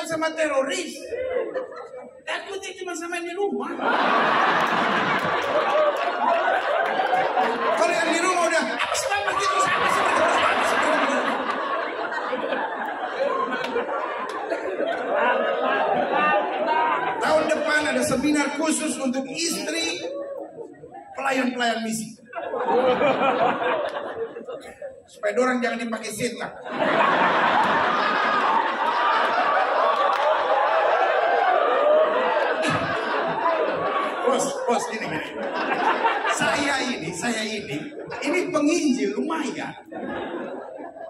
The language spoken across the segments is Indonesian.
takut sama teroris. Takutnya cuma sama yang di rumah. Kalau yang di rumah udah, apa sih bapak gitu, apa sih tahun depan ada seminar khusus untuk istri pelayan-pelayan misi. Supaya orang jangan dipakai setan. Bos, gini. Saya ini penginjil lumayan.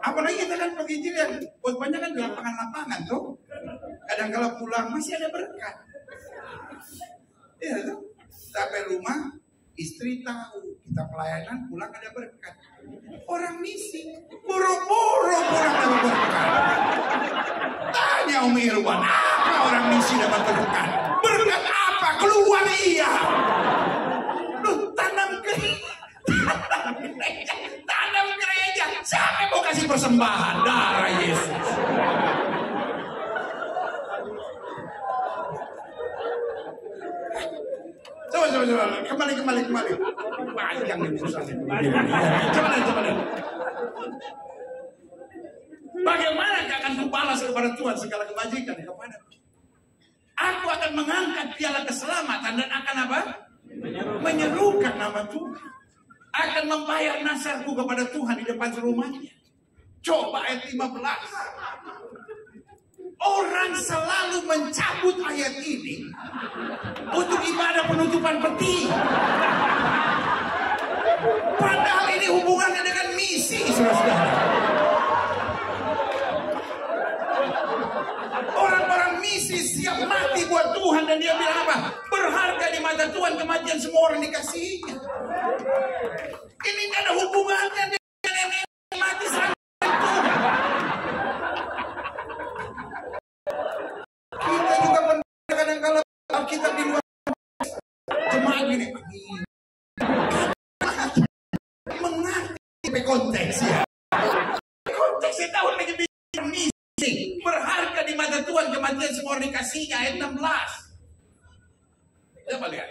Apalagi kita kan penginjil yang buat banyak kan di lapangan-lapangan tuh. Kadang kalau pulang masih ada berkat. Iya tuh. Sampai rumah istri tahu kita pelayanan, pulang ada berkat. Orang misi boro-boro pulang dapat berkat. Tanya Umi Irwan, apa orang misi dapat berkat? Berkat apa? Keluar iya. Lu tanam gereja. Siapa yang mau kasih persembahan darah Yesus? Coba. Kembali. Panjang nih urusannya. Coba. Bagaimana akan kubalas kepada Tuhan segala kebajikan kepada aku akan mengangkat piala keselamatan dan akan apa? Menyerukan nama Tuhan. Akan membayar nasarku kepada Tuhan di depan rumahnya. Coba ayat 15. Orang selalu mencabut ayat ini untuk ibadah penutupan peti. Padahal ini hubungannya dengan misi, saudara-saudara. Orang-orang misi siap mati buat Tuhan dan dia bilang apa? Berharga di mata Tuhan kematian semua orang dikasihinya. Ini tidak ada hubungannya dengan yang mati sama Tuhan. Kita juga kadang kalau kita di luar cuma gini mengerti konteks ya. Konteksnya tahu lagi misi berharga di mata Tuhan kematian semua orang dikasihinya ayat 16. Coba lihat.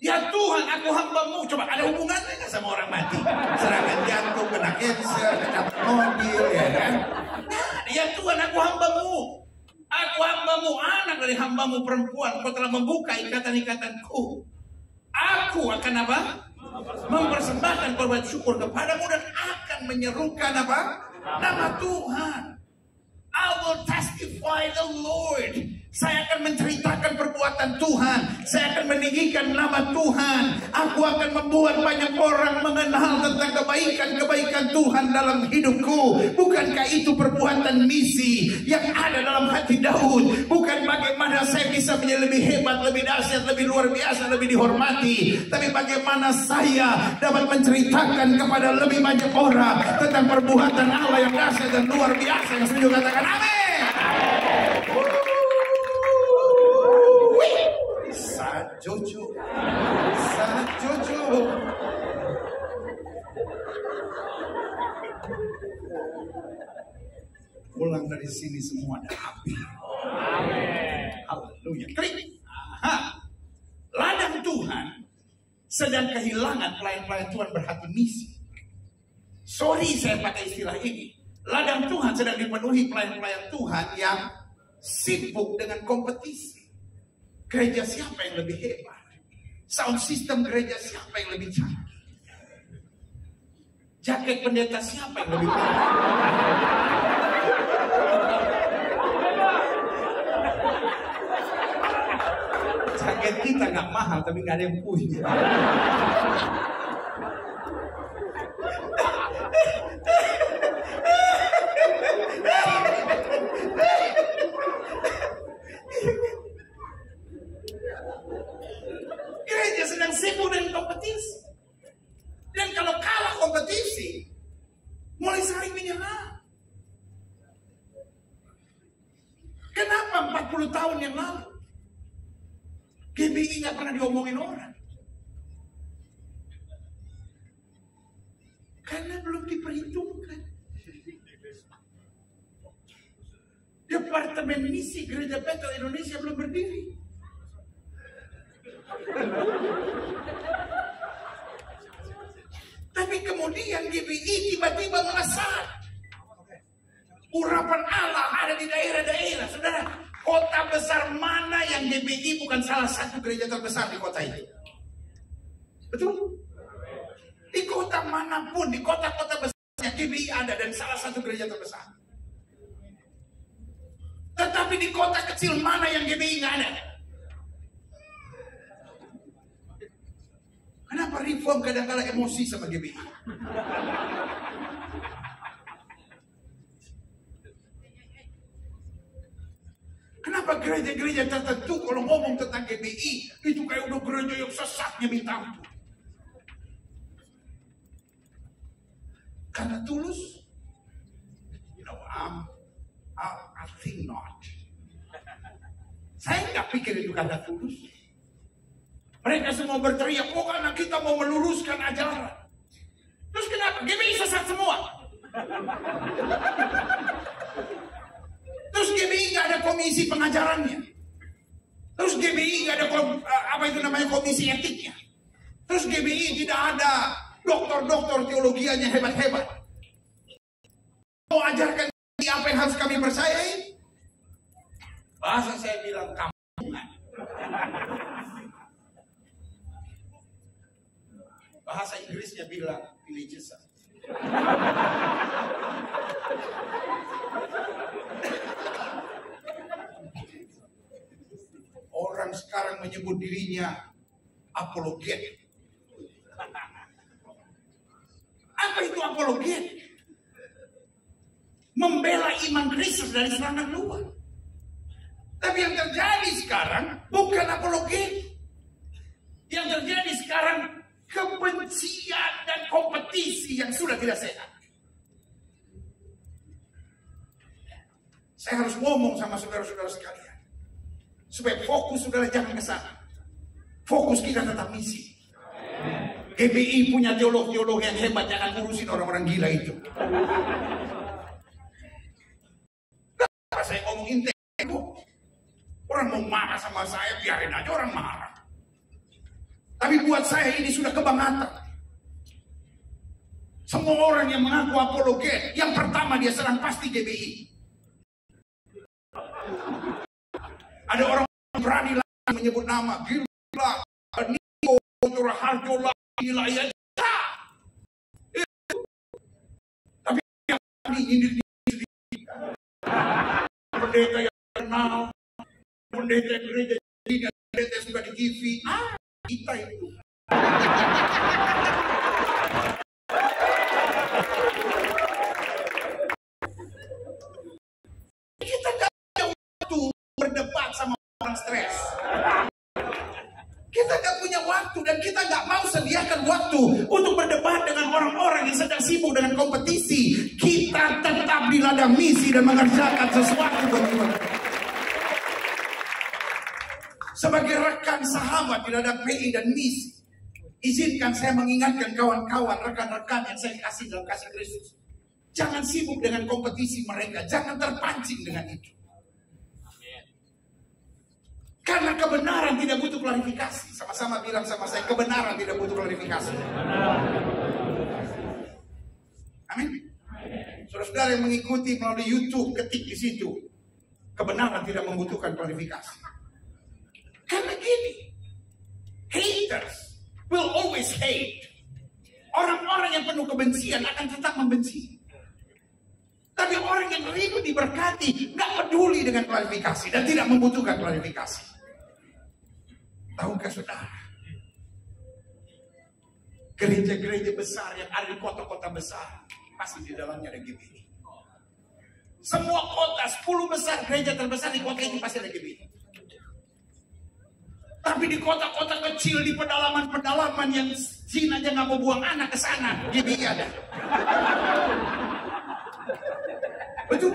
Ya Tuhan, aku hambamu. Coba ada hubungannya nggak sama orang mati? Serangan jantung, kena cancer, kena mobil, ya kan? Ya Tuhan, aku hambamu. Aku hambamu, anak dari hambamu perempuan. Kau telah membuka ikatan-ikatanku. Aku akan apa? Mempersembahkan korban syukur kepadamu dan akan menyerukan apa? Nama Tuhan. I will testify the Lord. Saya akan menceritakan perbuatan Tuhan. Saya akan meninggikan nama Tuhan. Aku akan membuat banyak orang mengenal tentang kebaikan-kebaikan Tuhan dalam hidupku. Bukankah itu perbuatan misi yang ada dalam hati Daud? Bukan bagaimana saya bisa menjadi lebih hebat, lebih dahsyat, lebih luar biasa, lebih dihormati. Tapi bagaimana saya dapat menceritakan kepada lebih banyak orang tentang perbuatan Allah yang dahsyat dan luar biasa. Yang setuju katakan amin. Jojo. Pulang dari sini semua ada api. Haleluya. Klik. Ladang Tuhan sedang kehilangan pelayan-pelayan Tuhan berhati misi. Sorry saya pakai istilah ini. Ladang Tuhan sedang dipenuhi pelayan-pelayan Tuhan yang sibuk dengan kompetisi. Gereja siapa yang lebih hebat? Sound system gereja siapa yang lebih canggih? Jaket pendeta siapa yang lebih mahal? Jaket kita nggak mahal tapi nggak ada yang punya. Gereja sedang sibuk dengan kompetisi. Dan kalau kalah kompetisi, mulai saling menyerang. Kenapa 40 tahun yang lalu GBI nggak pernah diomongin orang? Karena belum diperhitungkan. Departemen Misi Gereja Betel Indonesia belum berdiri. Tapi kemudian GBI tiba-tiba melesat. Urapan Allah ada di daerah-daerah. Saudara, kota besar mana yang GBI bukan salah satu gereja terbesar di kota itu? Betul? Di kota manapun, di kota-kota besarnya GBI ada dan salah satu gereja terbesar. Tetapi di kota kecil mana yang GBI nggak ada? Kenapa Reform kadang-kadang emosi sama GBI? Kenapa gereja-gereja tertentu kalau ngomong tentang GBI itu kayak udah gereja yang sesatnya minta ampun? Karena tulus? I think not. Saya nggak pikir itu karena tulus. Mereka semua berteriak, oh karena kita mau meluruskan ajaran. Terus kenapa? GBI sesat semua. Terus GBI nggak ada komisi pengajarannya. Terus GBI nggak ada komisi etiknya. Terus GBI tidak ada doktor-doktor teologianya hebat-hebat. Mau ajarkan apa yang harus kami percayai? Bahasa saya bilang kampungan. Bahasa Inggrisnya bilang religious. Orang sekarang menyebut dirinya apologet. Apa itu apologet? Membela iman Kristus dari serangan luar. Tapi yang terjadi sekarang bukan apologet. Yang terjadi sekarang kebencian dan kompetisi yang sudah tidak sehat. Saya harus ngomong sama saudara-saudara sekalian, supaya fokus saudara jangan ke sana. Fokus kita tetap misi. GBI punya teolog-teolog yang hebat, jangan ngurusin orang-orang gila itu. Kenapa saya ngomong intelek? Orang mau marah sama saya, biarin aja orang marah. Tapi buat saya ini sudah kebangatan. Semua orang yang mengaku apologet, yang pertama dia serang pasti GBI. Ada orang berani lagi menyebut nama, gila, Niko, Raharjo, gila ya. Tapi yang nyindir sendiri. Pendeta yang kenal, pendeta gereja ini, pendeta suka di TV. Kita itu. Kita gak punya waktu berdebat sama orang stres. Kita gak punya waktu dan kita gak mau sediakan waktu untuk berdebat dengan orang-orang yang sedang sibuk dengan kompetisi. Kita tetap di ladang misi dan mengerjakan sesuatu buat Tuhan. Sebagai rekan sahabat di ladang PI dan misi, izinkan saya mengingatkan kawan-kawan, rekan-rekan yang saya kasih dalam kasih Kristus. Jangan sibuk dengan kompetisi mereka, jangan terpancing dengan itu. Karena kebenaran tidak butuh klarifikasi. Sama-sama bilang sama saya, kebenaran tidak butuh klarifikasi. Amin. Saudara-saudara yang mengikuti melalui YouTube, ketik di situ, kebenaran tidak membutuhkan klarifikasi. Karena gini, haters will always hate. Orang-orang yang penuh kebencian akan tetap membenci. Tapi orang yang rindu diberkati gak peduli dengan klarifikasi dan tidak membutuhkan klarifikasi. Tahukah saudara, gereja-gereja besar yang ada di kota-kota besar pasti di dalamnya ada GBI. Semua kota, 10 besar gereja terbesar di kota ini pasti ada GBI. Tapi di kota-kota kecil, di pedalaman-pedalaman yang Jin aja nggak mau buang anak ke sana, GBI ada. Betul.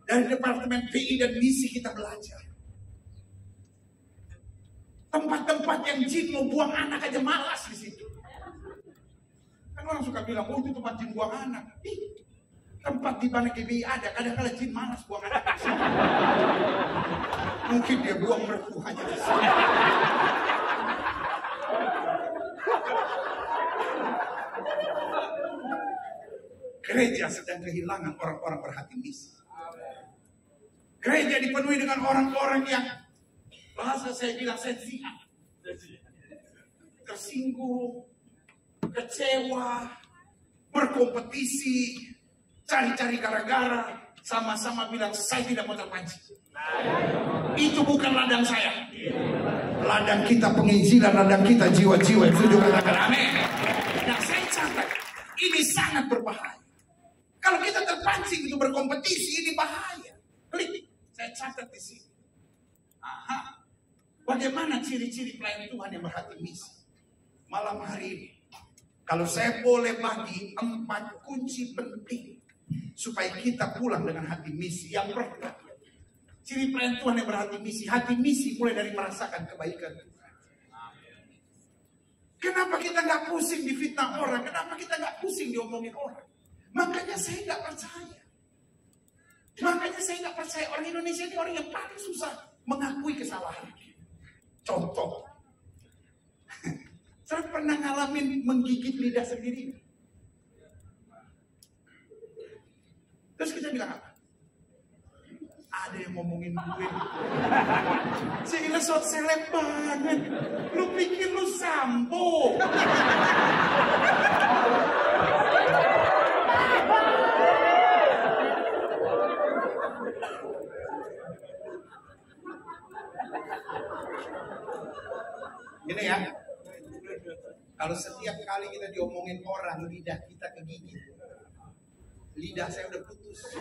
Dari Departemen PI dan misi kita belajar. Tempat-tempat yang Jin mau buang anak aja malas di situ. Kan orang suka bilang, oh itu tempat Jin buang anak. tempat di mana GBI ada, kadang-kadang jin malas buang anak. Mungkin dia buang mertuanya di sini. Gereja sedang kehilangan orang-orang berhati misi. Gereja dipenuhi dengan orang-orang yang bahasa saya bilang sensitif, tersinggung, kecewa, berkompetisi, cari-cari gara-gara, sama-sama bilang saya tidak mau terpancing. Itu bukan ladang saya. Ladang kita penginjilan, ladang kita jiwa-jiwa. Setuju katakan amin. Nah, saya catat ini sangat berbahaya. Kalau kita terpancing untuk berkompetisi, ini bahaya. Klik, saya catat di sini. Aha. Bagaimana ciri-ciri pelayan Tuhan yang berhati misi? Malam hari ini, kalau saya boleh bagi 4 kunci penting supaya kita pulang dengan hati misi. Yang pertama, ciri pelayan Tuhan yang berhati misi. Hati misi mulai dari merasakan kebaikan Tuhan. Kenapa kita nggak pusing difitnah orang? Kenapa kita nggak pusing diomongin orang? Makanya saya nggak percaya. Orang Indonesia ini orang yang paling susah mengakui kesalahan. Contoh, saya pernah ngalamin menggigit lidah sendiri. Terus kita bilang apa? Ada yang ngomongin gue. Sehingga sok seleb banget. Lu pikir lu Sambo? Gini ya, kalau setiap kali kita diomongin orang, lidah kita kegigit. Lidah saya udah putus.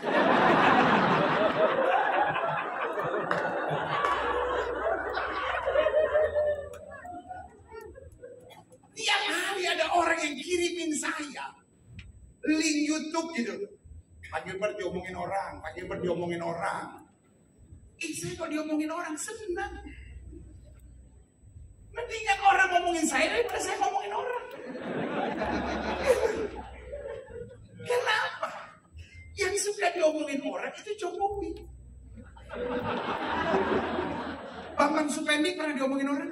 Tiap hari ada orang yang kirimin saya link YouTube gitu. Pak Gilbert diomongin orang, Pak Gilbert diomongin orang. Saya kok diomongin orang senang. Mendingan orang ngomongin saya daripada saya ngomongin orang. Kenapa? Yang suka diomongin orang itu Jokowi. Bambang Supendi pernah diomongin orang?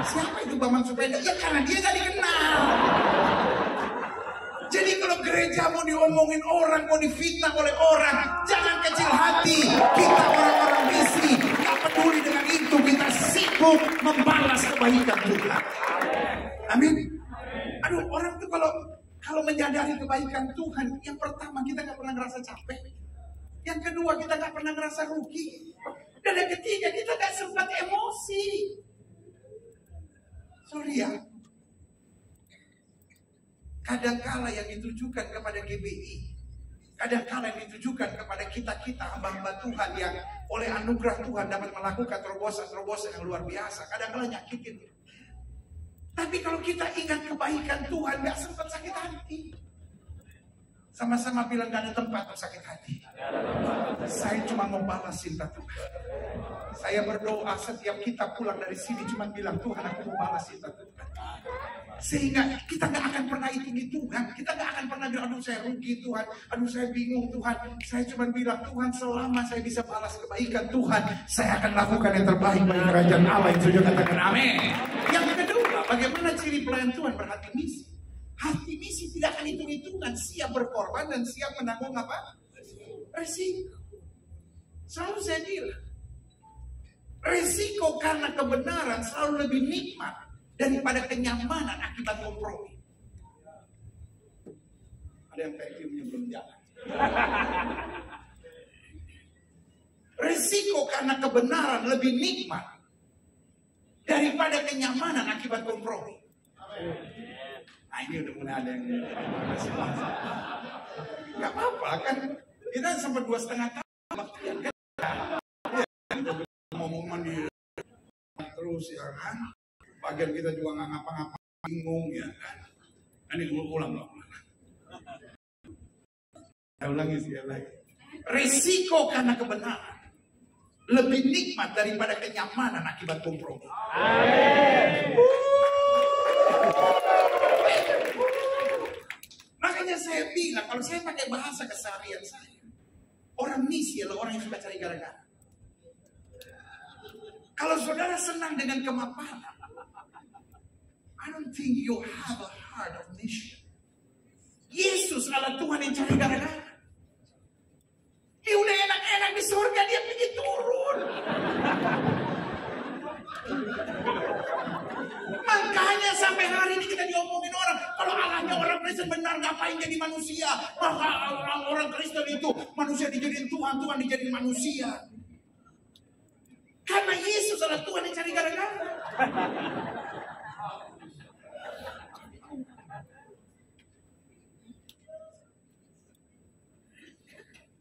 Siapa itu Bambang Supendi? Ya karena dia gak dikenal. Jadi kalau gereja mau diomongin orang, mau difitnah oleh orang, jangan kecil hati. Kita orang-orang misi, gak peduli dengan itu. Kita sibuk membalas kebaikan Tuhan. Amin. Aduh, orang tuh kalau menyadari kebaikan Tuhan, yang pertama kita gak pernah ngerasa capek. Yang kedua kita gak pernah ngerasa rugi. Dan yang ketiga kita gak sempat emosi. Sorry ya. Kadangkala yang ditujukan kepada GBI, kadangkala yang ditujukan kepada kita-kita hamba-hamba Tuhan yang oleh anugerah Tuhan dapat melakukan terobosan-terobosan yang luar biasa, kadangkala nyakitin. Tapi kalau kita ingat kebaikan Tuhan, gak sempat sakit hati. Sama-sama bilang gak ada tempat untuk sakit hati. Saya cuma mau balas cinta Tuhan. Saya berdoa setiap kita pulang dari sini cuma bilang, Tuhan aku mau balas cinta Tuhan. Sehingga kita gak akan pernah hitung Tuhan. Kita gak akan pernah bilang, aduh saya rugi Tuhan, aduh saya bingung Tuhan. Saya cuma bilang, Tuhan selama saya bisa balas kebaikan Tuhan, saya akan lakukan yang terbaik bagi kerajaan Allah. Yang sudah katakan amin. Yang kedua, bagaimana ciri pelayan Tuhan berhati misi? Hati misi tidak akan hitung-hitungan, siap berkorban dan siap menanggung apa? Resiko. Selalu saya bilang, resiko karena kebenaran selalu lebih nikmat daripada kenyamanan akibat kompromi. Ada yang vacuumnya belum jalan. Resiko karena kebenaran lebih nikmat daripada kenyamanan akibat kompromi. Nah ini udah mulai ada yang masih nggak apa-apa kan, kita sampai 2,5 tahun kan ngomong di terus ya kan, bagian kita juga nggak ngapa-ngapa, bingung ya kan. Ini ulang loh. Ulangi sekali lagi. Risiko karena kebenaran lebih nikmat daripada kenyamanan akibat kompromi. Makanya saya bilang bilang, kalau saya pakai bahasa keseharian saya, orang misi adalah orang yang suka cari gara-gara. Kalau saudara senang dengan kemapanan, I don't think you have a heart of mission. Yesus adalah Tuhan yang cari gara-gara. Dia udah enak-enak di surga, dia pergi turun. Makanya sampai hari ini kita diomongin orang, kalau Allahnya orang Kristen benar, ngapain jadi manusia? Maka orang Kristen itu manusia dijadiin Tuhan, Tuhan dijadiin manusia. Karena Yesus adalah Tuhan yang cari gara-gara.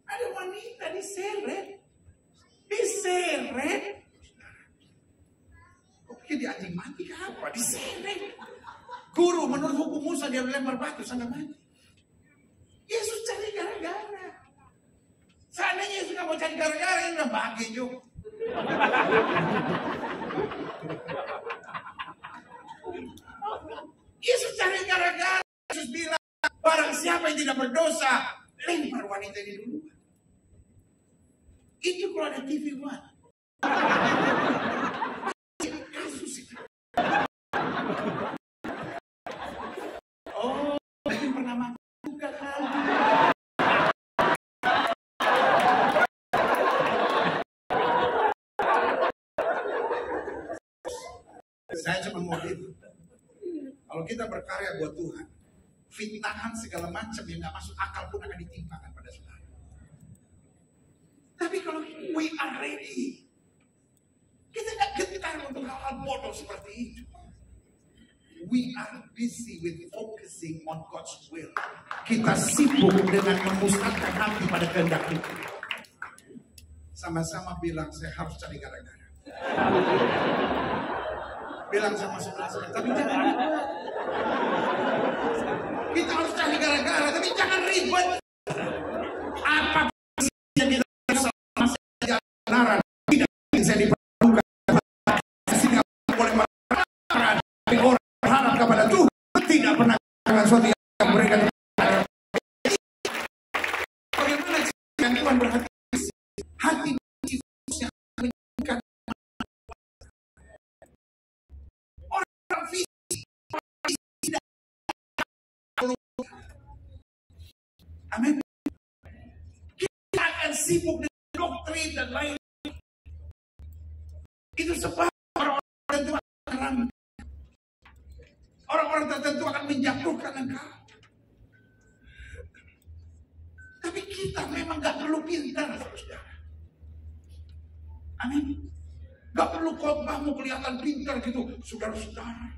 Ada wanita diseret. Kok dia anjing mati ke apa? Diseret. Guru menurut hukum Musa dia lempar batu sampai mati. Yesus cari gara-gara. Seandainya Yesus nggak mau cari gara-gara, ini udah bahagia juga. Yesus cari gara-gara. Yesus bilang, barang siapa yang tidak berdosa, lempar wanita ini dulu. Itu kalau ada TV One. Kasus itu. Oh, mungkin pernah makan juga kan. Saya cuma mau itu. Kalau kita berkarya buat Tuhan, fitnahan segala macam yang nggak masuk akal pun akan ditimpakan pada saudara. Tapi kalau we are ready, kita nggak gentar untuk hal-hal bodoh seperti itu. We are busy with focusing on God's will. Kita sibuk dengan memusatkan hati pada kehendak itu. Sama-sama bilang, saya harus cari gara-gara. Bilang sama saudara, tapi jangan ribet. Kita harus cari gara-gara, tapi jangan ribet. Apa yang kita kebenaran tidak bisa diperlukan, sehingga boleh marah. Tapi orang berharap kepada Tuhan tidak pernah dengan sesuatu yang mereka bagaimana yang Tuhan berhati hati yang menginginkan orang fisik tidak. Amin. Kita akan sibuk dengan doktrin dan lain. Itu sebab orang-orang tertentu akan menjatuhkan engkau. Tapi kita memang gak perlu pintar, saudara. Amin. Gak perlu khotbahmu kelihatan pintar gitu, saudara-saudara.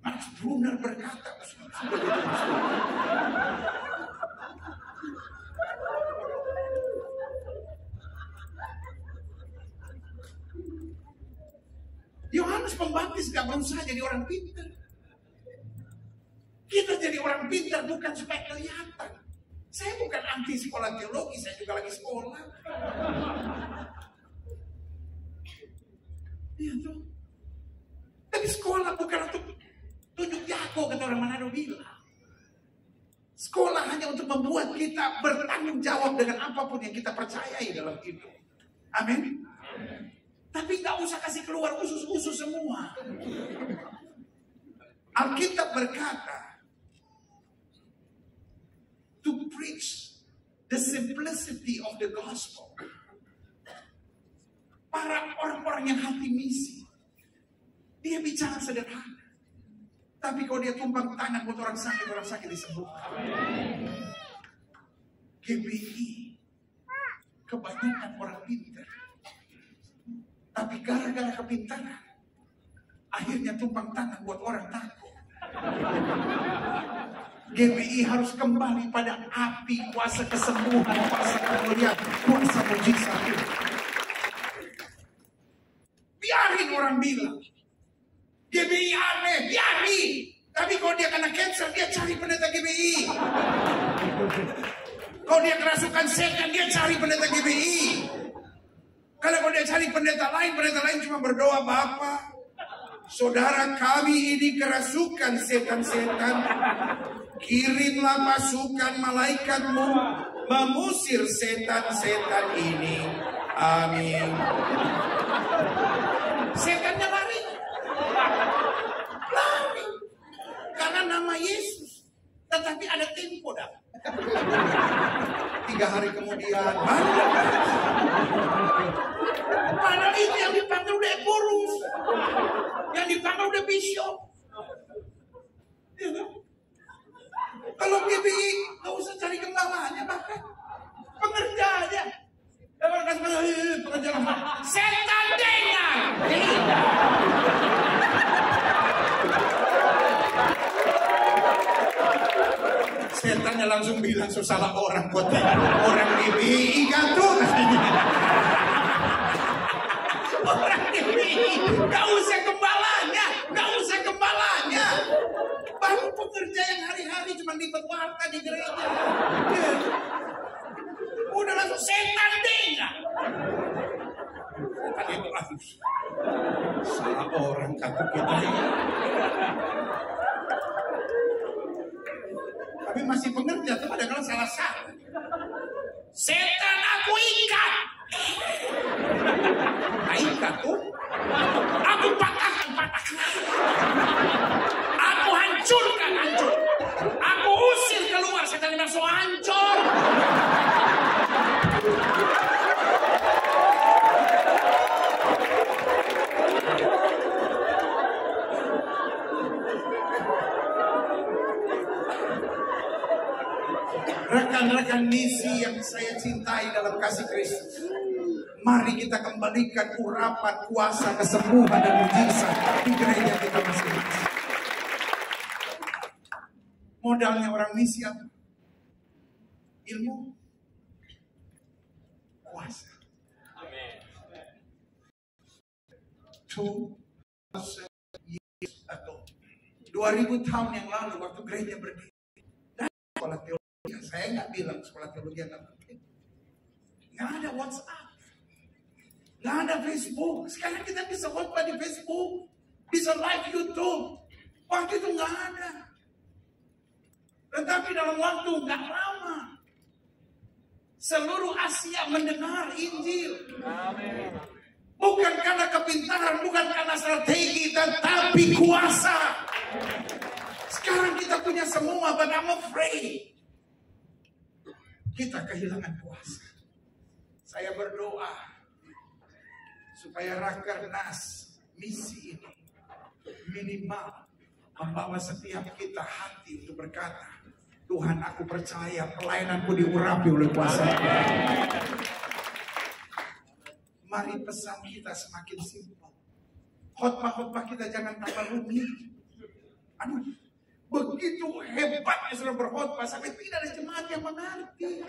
Max Brunner berkata, Yohanes Pembaptis gak berusaha jadi orang pintar. Kita jadi orang pintar bukan supaya kelihatan. Saya bukan anti sekolah teologi, saya juga lagi sekolah. Iya tuh. Tapi sekolah bukan untuk tunjuk jago, kata orang Manado bilang. Sekolah hanya untuk membuat kita bertanggung jawab dengan apapun yang kita percayai dalam hidup. Amin. Tapi gak usah kasih keluar usus-usus semua. Alkitab berkata, to preach the simplicity of the gospel. Para orang-orang yang hati misi, dia bicara sederhana. Tapi kalau dia tumpang tangan buat orang sakit disembuhkan. GBI, kebanyakan orang pintar. Tapi gara-gara kepintaran, akhirnya tumpang tangan buat orang takut. GBI harus kembali pada api kuasa kesembuhan, kuasa kemuliaan, kuasa mujizat. Biarin orang bilang, GBI aneh, biarin. Tapi kalau dia kena cancer, dia cari pendeta GBI. Kalau dia kerasukan setan, dia cari pendeta GBI. Kalau dia cari pendeta lain cuma berdoa, Bapak, Saudara, kami ini kerasukan setan-setan. Kirimlah pasukan malaikatmu mengusir setan-setan ini. Amin. Setannya lari. Lari. Karena nama Yesus. Tetapi ada tempo dah. 3 hari kemudian padahal itu yang dipanggil udah Ekorus, yang dipanggil udah Bishop. Ya, kan? Kalau GBI nggak usah cari gembalanya, bahkan pengerja aja. Pengerja setan dengar. Setannya langsung bilang salah orang kota, orang GBI gantung. Orang GBI, gak usah gembalanya, gak usah gembalanya. Baru pekerja yang hari-hari cuma lipat warta di gereja. Udah langsung setan dengar. Setan itu langsung salah orang kata kita. Tapi masih pengerja tuh ada kalau salah-salah. Setan aku ikat. Ikat tuh. Aku patahkan. Aku hancurkan. Aku usir keluar, setan langsung hancur. Rekan-rekan misi yang saya cintai dalam kasih Kristus, mari kita kembalikan urapan, kuasa, kesembuhan dan mujizat di gereja kita masing-masing. Modalnya orang misi apa? Ilmu, kuasa. Amin. 2000 tahun yang lalu waktu gereja berdiri, dan sekolah teologi. Saya nggak bilang sekolah teologi nggak penting. Nggak ada WhatsApp, nggak ada Facebook. Sekarang kita bisa khotbah di Facebook, bisa live YouTube. Waktu itu nggak ada. Tetapi dalam waktu nggak lama, seluruh Asia mendengar Injil. Amin. Bukan karena kepintaran, bukan karena strategi, tetapi kuasa. Sekarang kita punya semua, but I'm afraid. Kita kehilangan kuasa. Saya berdoa supaya Rakernas misi ini minimal membawa setiap kita hati untuk berkata, Tuhan, aku percaya pelayananku diurapi oleh kuasa. Mari pesan kita semakin simpel. Khotbah-khotbah kita jangan tambah rumit. Aduh, begitu hebatnya sudah berkhotbah sampai tidak ada jemaat yang mengerti.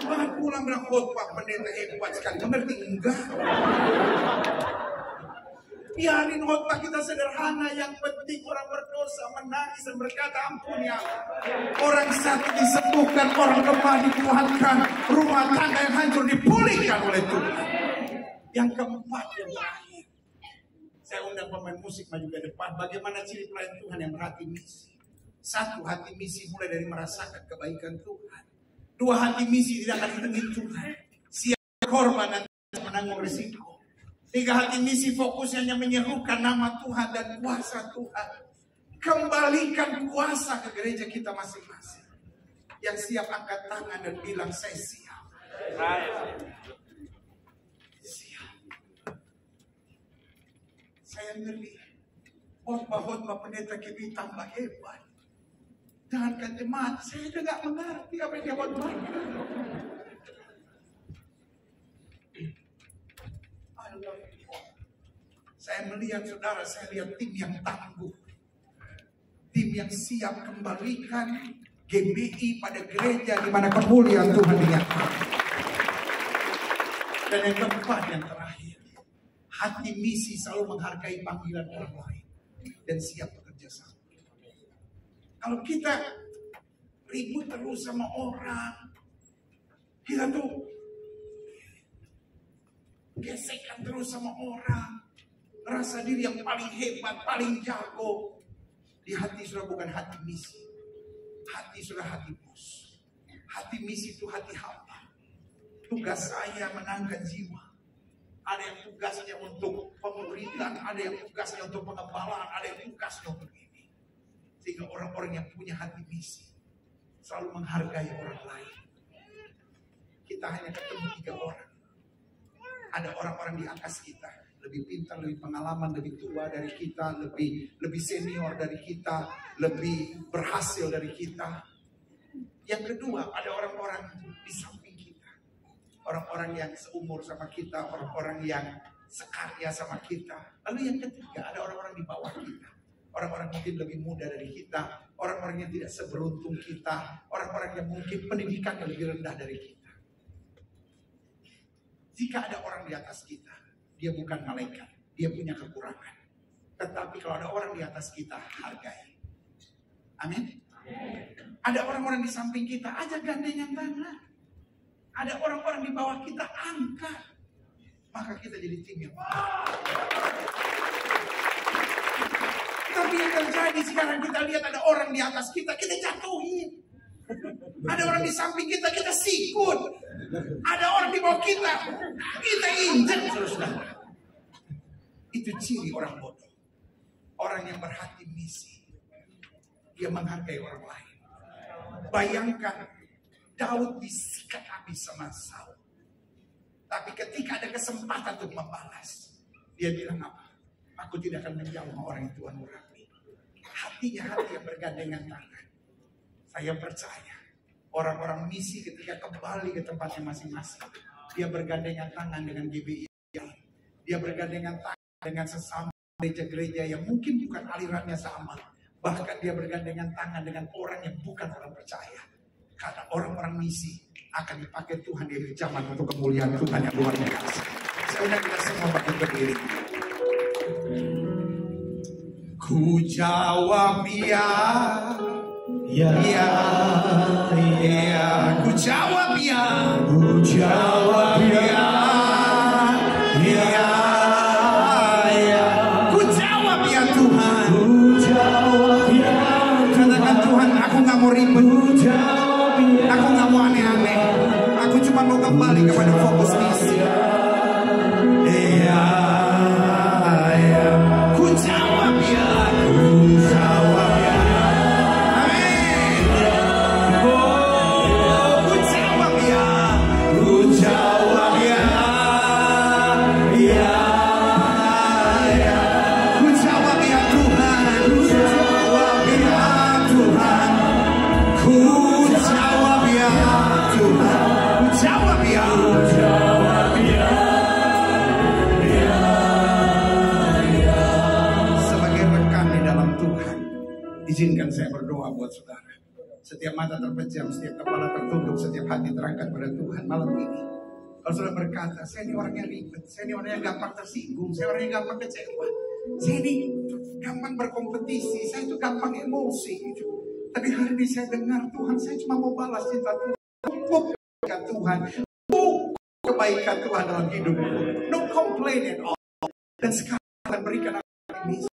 Jemaat pulang bilang khotbah pendeta hebat sekali, mengerti enggak? Biarin khotbah kita sederhana, yang penting orang berdosa menangis dan berkata ampun ya. Orang sakit disembuhkan, orang lemah dikuatkan, rumah tangga yang hancur dipulihkan oleh Tuhan. Yang keempat yang terakhir, saya undang pemain musik maju ke depan. Bagaimana ciri pelayan Tuhan yang berhati misi? 1, hati misi mulai dari merasakan kebaikan Tuhan. 2, hati misi tidak akan hidungin Tuhan. Siap korban dan menanggung risiko. 3, hati misi fokusnya hanya menyerukan nama Tuhan dan kuasa Tuhan. Kembalikan kuasa ke gereja kita masing-masing. Yang siap angkat tangan dan bilang saya siap. Siap. Saya ngeri. Khotbah-khotbah pendeta KBI tambah hebat. Jangankan jemaat, saya juga gak mengerti apa yang dia khotbahkan. Saya melihat saudara, saya lihat tim yang tangguh. Tim yang siap kembalikan GBI pada gereja di mana kemuliaan Tuhan dinyatakan. Dan yang keempat, yang terakhir, hati misi selalu menghargai panggilan orang lain dan siap bekerja sama. Kalau kita ribut terus sama orang, kita tuh gesekan terus sama orang, Rasa diri yang paling hebat, paling jago. Di hati sudah bukan hati misi. Hati sudah hati bos. Hati misi itu hati hamba. Tugas saya menangkan jiwa. Ada yang tugasnya untuk pemuridan, ada yang tugasnya untuk pengembalaan, ada yang tugasnya untuk ini. Sehingga orang-orang yang punya hati misi selalu menghargai orang lain. Kita hanya ketemu 3 orang. Ada orang-orang di atas kita, lebih pintar, lebih pengalaman, lebih tua dari kita, lebih senior dari kita, lebih berhasil dari kita. Yang kedua, ada orang-orang di samping kita. Orang-orang yang seumur sama kita, orang-orang yang sekarya sama kita. Lalu yang ketiga, ada orang-orang di bawah kita. Orang-orang mungkin lebih muda dari kita, orang-orang yang tidak seberuntung kita, orang-orang yang mungkin pendidikannya lebih rendah dari kita. Jika ada orang di atas kita, dia bukan malaikat, dia punya kekurangan. Tetapi kalau ada orang di atas kita, hargai. Amin. Ada orang-orang di samping kita, ajak gandengan tangan. Ada orang-orang di bawah kita, angkat. Maka kita jadi tim yang tapi yang terjadi sekarang, kita lihat ada orang di atas kita, kita jatuhin. Ada orang di samping kita, kita sikut. Ada orang di bawah kita, kita injek. Itu ciri orang bodoh. Orang yang berhati misi, dia menghargai orang lain. Bayangkan Daud disikat habis sama Saul. Tapi ketika ada kesempatan untuk membalas, dia bilang apa? Aku tidak akan menjauh orang yang Tuhan urapi. Hatinya hati yang bergandengan tangan. Saya percaya orang-orang misi ketika kembali ke tempatnya masing-masing, dia bergandengan tangan dengan GBI. Dia bergandengan tangan dengan sesama gereja-gereja yang mungkin bukan alirannya sama. Bahkan dia bergandengan tangan dengan orang yang bukan orang percaya. Karena orang-orang misi akan dipakai Tuhan di akhir zaman untuk kemuliaan Tuhan yang luar biasa. Saya undang kita semua bangkit berdiri. Ku jawab ya, ya, ya. Ku jawab ya, ku jawab ya, ya, ya. Ku jawab ya Tuhan, ku jawab ya. Katakan Tuhan, aku nggak mau ribet. Aku nggak mau aneh-aneh. Aku cuma mau kembali kepada fokus misi. Iya, iya. Ku jawab ya, ku jawab ya. Amin. Oh, ku jawab ya, ku jawab ya. Iya, iya. Ku jawab ya Tuhan, ku jawab ya Tuhan. Ku jawab ya Tuhan, ku jawab ya, ku jawab ya, ya, ya. Sebagai rekan di dalam Tuhan, izinkan saya berdoa buat saudara. Setiap mata terpejam, setiap kepala tertunduk, setiap hati terangkat pada Tuhan malam ini. Kalau saudara berkata, saya ini orangnya ribet, saya ini orangnya gampang tersinggung, saya orangnya gampang kecewa, saya ini gampang berkompetisi, saya itu gampang emosi. Tapi hari ini saya dengar Tuhan, saya cuma mau balas cinta Tuhan, kebaikan Tuhan, kebaikan Tuhan dalam hidupku. No complain at all. Dan sekarang akan berikan aku ini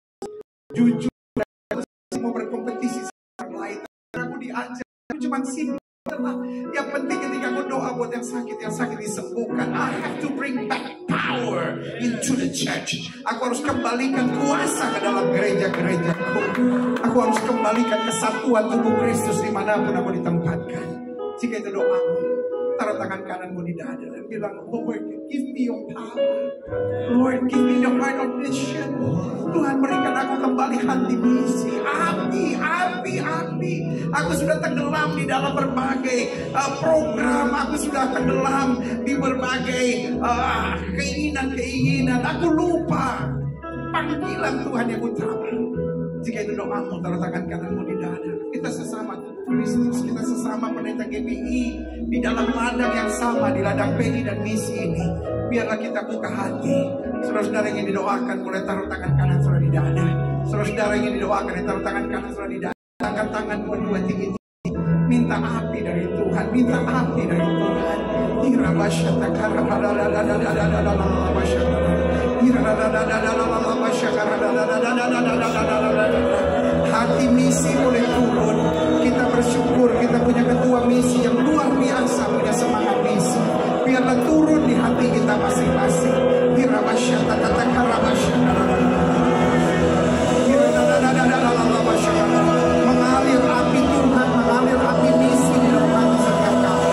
jujur, saya mau berkompetisi sama orang lain. Aku diajar, aku cuma simpel. Yang penting ketika aku doa buat yang sakit disembuhkan. I have to bring back power into the church. Aku harus kembalikan kuasa ke dalam gereja-gerejaku. Aku harus kembalikan kesatuan tubuh Kristus dimanapun aku ditempatkan. Jika itu doamu, taruh tangan kananmu di dada dan bilang, Lord, give me your power. Lord, give me the heart of mission. Tuhan, berikan aku kembali hati misi. Api. Aku sudah tenggelam di dalam berbagai program. Aku sudah tenggelam di berbagai keinginan-keinginan. Aku lupa panggilan Tuhan yang utama. Jika itu doamu, taruh tangan kananmu di dada. Kita sesama tubuh Kristus, kita sesama pendeta GBI di dalam ladang yang sama, di ladang PI dan misi ini. Biarlah kita buka hati. Saudara-saudara yang didoakan, boleh taruh tangan kanan saudara di dada. Saudara-saudara yang didoakan, taruh tangan kanan saudara di dada. Angkat tangan dua tinggi. Minta api dari Tuhan, minta api dari Tuhan. Hati misi boleh turun. Kita bersyukur kita punya ketua misi yang luar biasa, punya semangat misi. Biarlah turun di hati kita masing-masing. Mengalir api Tuhan, mengalir api misi di dalam hati setiap kali.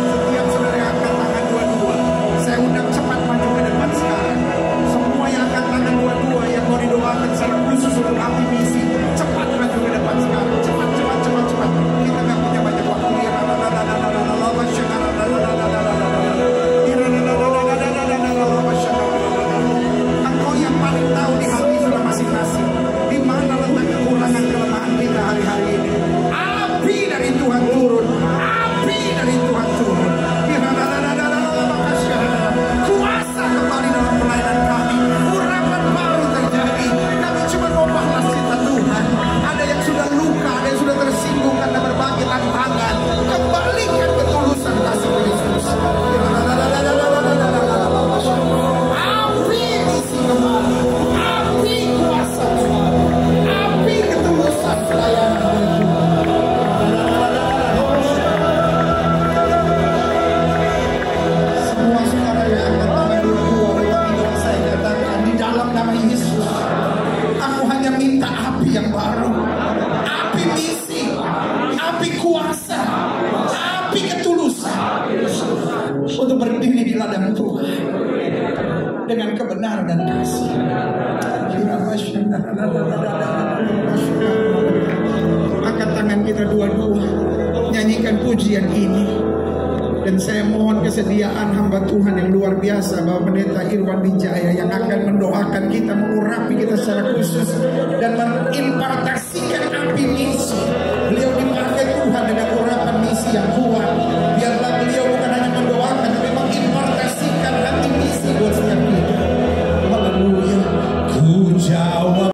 Setiap saudara yang angkat tangan dua-dua, saya undang cepat maju ke depan sekarang. Semua yang angkat tangan dua-dua yang mau didoakan secara khusus untuk api misi, cepat maju ke depan sekarang. Cepat. Kita nggak punya banyak waktu. Engkau yang paling tahu di hati sudah masing-masing di mana letak kekurangan kelemahan kita hari-hari ini. Api dari Tuhan turun, api dari Tuhan turun. Kuasa kembali dalam pelayanan kami. Urapan baru terjadi. Kami cuma mau balas cinta Tuhan. Ada yang sudah luka, ada yang sudah tersinggung karena berbagai tantangan. Kembalikan ketulusan kasih Kristus. Api isi kembali, api kuasa kembali, api ketulusan pelayanan. Semua saudara yang angkat tangan dua-dua, dengan saya katakan di dalam nama Yesus, aku hanya minta api yang baru, api misi, api kuasa, api ketulusan untuk berdiri di ladang Tuhan dengan kebenaran dan kasih. Angkat tangan kita dua-dua, nyanyikan pujian ini. Dan saya mohon kesediaan hamba Tuhan yang luar biasa, Bapak Pendeta Irwan Wijaya, yang akan mendoakan kita, mengurapi kita secara khusus dan mengimpartasikan api misi. Beliau dipakai Tuhan dengan urapan misi yang kuat.